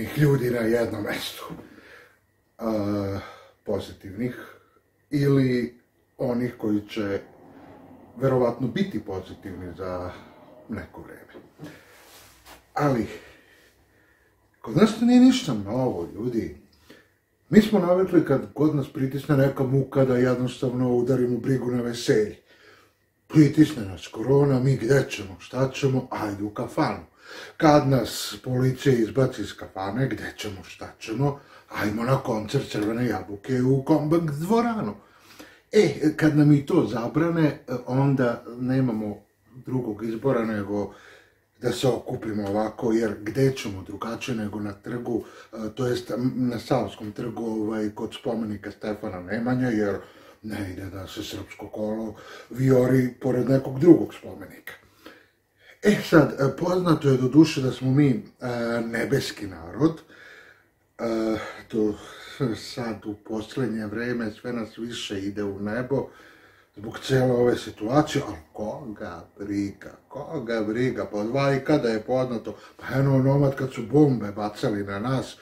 negativnih ljudi na jednom mjestu. Pozitivnih ili onih koji će verovatno biti pozitivni za neko vreme. Ali, kod nas to nije ništa novo, ljudi. Mi smo navikli kad god nas pritisne neka muka da jednostavno udarimo brigu na veselje. Pritisne nas korona, mi gdje ćemo, šta ćemo, ajde u kafanu. Kad nas policija izbaci iz kafane, gdje ćemo, šta ćemo, ajmo na koncert Crvene jabuke u Combank dvoranu. Kad nam i to zabrane, onda nemamo drugog izbora nego da se okupimo ovako, jer gdje ćemo drugačije nego na trgu, to jest na Savskom trgu kod spomenika Stefana Nemanje, jer ne ide da se srpsko kolo vijori pored nekog drugog spomenika. Sad, poznato je do duše da smo mi nebeski narod, to sad u posljednje vreme sve nas više ide u nebo zbog cijele ove situacije, ali koga briga, pa i kada je poznato, pa eno onomad kad su bombe bacali na nas,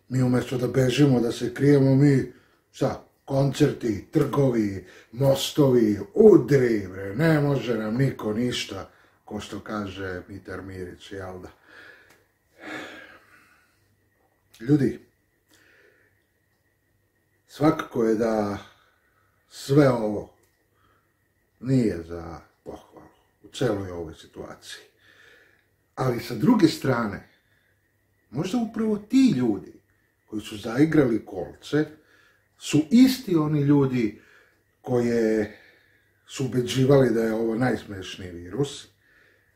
mi umjesto da bežimo, da se krijemo, mi koncerti, trgovi, mostovi, udri, bre, ne može nam niko ništa, ko što kaže Mitar Mirić, jel da? Ljudi, svakako je da sve ovo nije za pohvalu u celoj ovoj situaciji. Ali sa druge strane, možda upravo ti ljudi koji su zaigrali kolce su isti oni ljudi koje su ubeđivali da je ovo najsmešniji virus,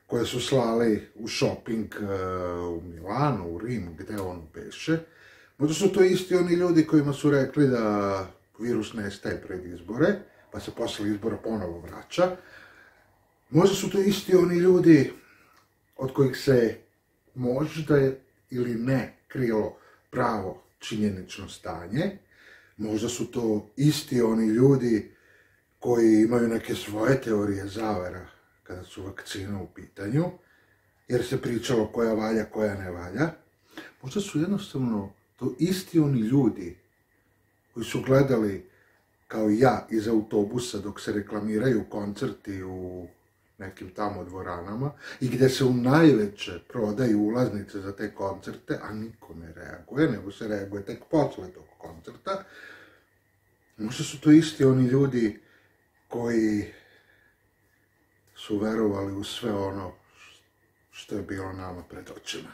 koje su slali u shopping u Milanu, u Rim, gde on beše. Možda su to isti oni ljudi kojima su rekli da virus nestaje pred izbore, pa se posle izbora ponovo vraća. Možda su to isti oni ljudi od kojih se možda ili ne krilo pravo činjenično stanje. Možda su to isti oni ljudi koji imaju neke svoje teorije zavera kada su vakcine u pitanju, jer se pričalo koja valja, koja ne valja. Možda su jednostavno to isti oni ljudi koji su gledali kao ja iz autobusa dok se reklamiraju koncerti u nekim tamo dvoranama i gdje se u najveće prodaju ulaznice za te koncerte, a niko ne reaguje, nego se reaguje tek posle tog koncerta. Možda su to isti oni ljudi koji su verovali u sve ono što je bilo nama pred očima.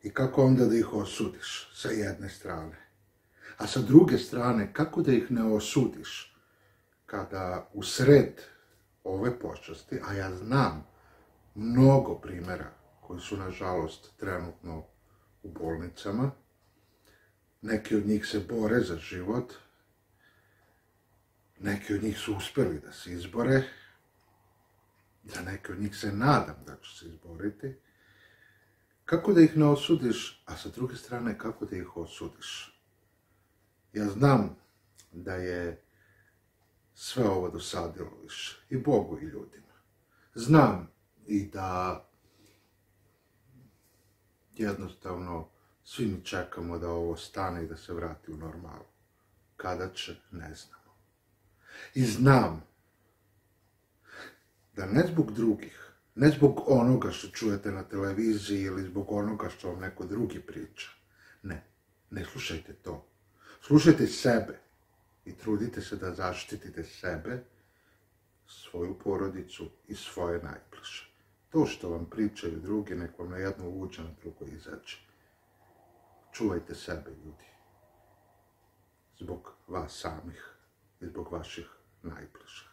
I kako onda da ih osudiš sa jedne strane? A sa druge strane, kako da ih ne osudiš kada u sred ove pošasti, a ja znam mnogo primjera koji su nažalost trenutno u bolnicama, neki od njih se bore za život, neki od njih su uspjeli da se izbore, za neke od njih se nadam da će se izboriti. Kako da ih ne osudiš, a sa druge strane kako da ih osudiš? Ja znam da je sve ovo dosadilo više, i Bogu i ljudima. Znam i da jednostavno svi mi čekamo da ovo stane i da se vrati u normalu. Kada će, ne znamo. I znam da ne zbog drugih, ne zbog onoga što čujete na televiziji ili zbog onoga što vam neko drugi priča. Ne slušajte to. Slušajte sebe i trudite se da zaštitite sebe, svoju porodicu i svoje najbliže. To što vam pričaju drugi, nek vam na jedno uđe, na drugo izađe. Čuvajte sebe, ljudi. Zbog vas samih i zbog vaših najbližih.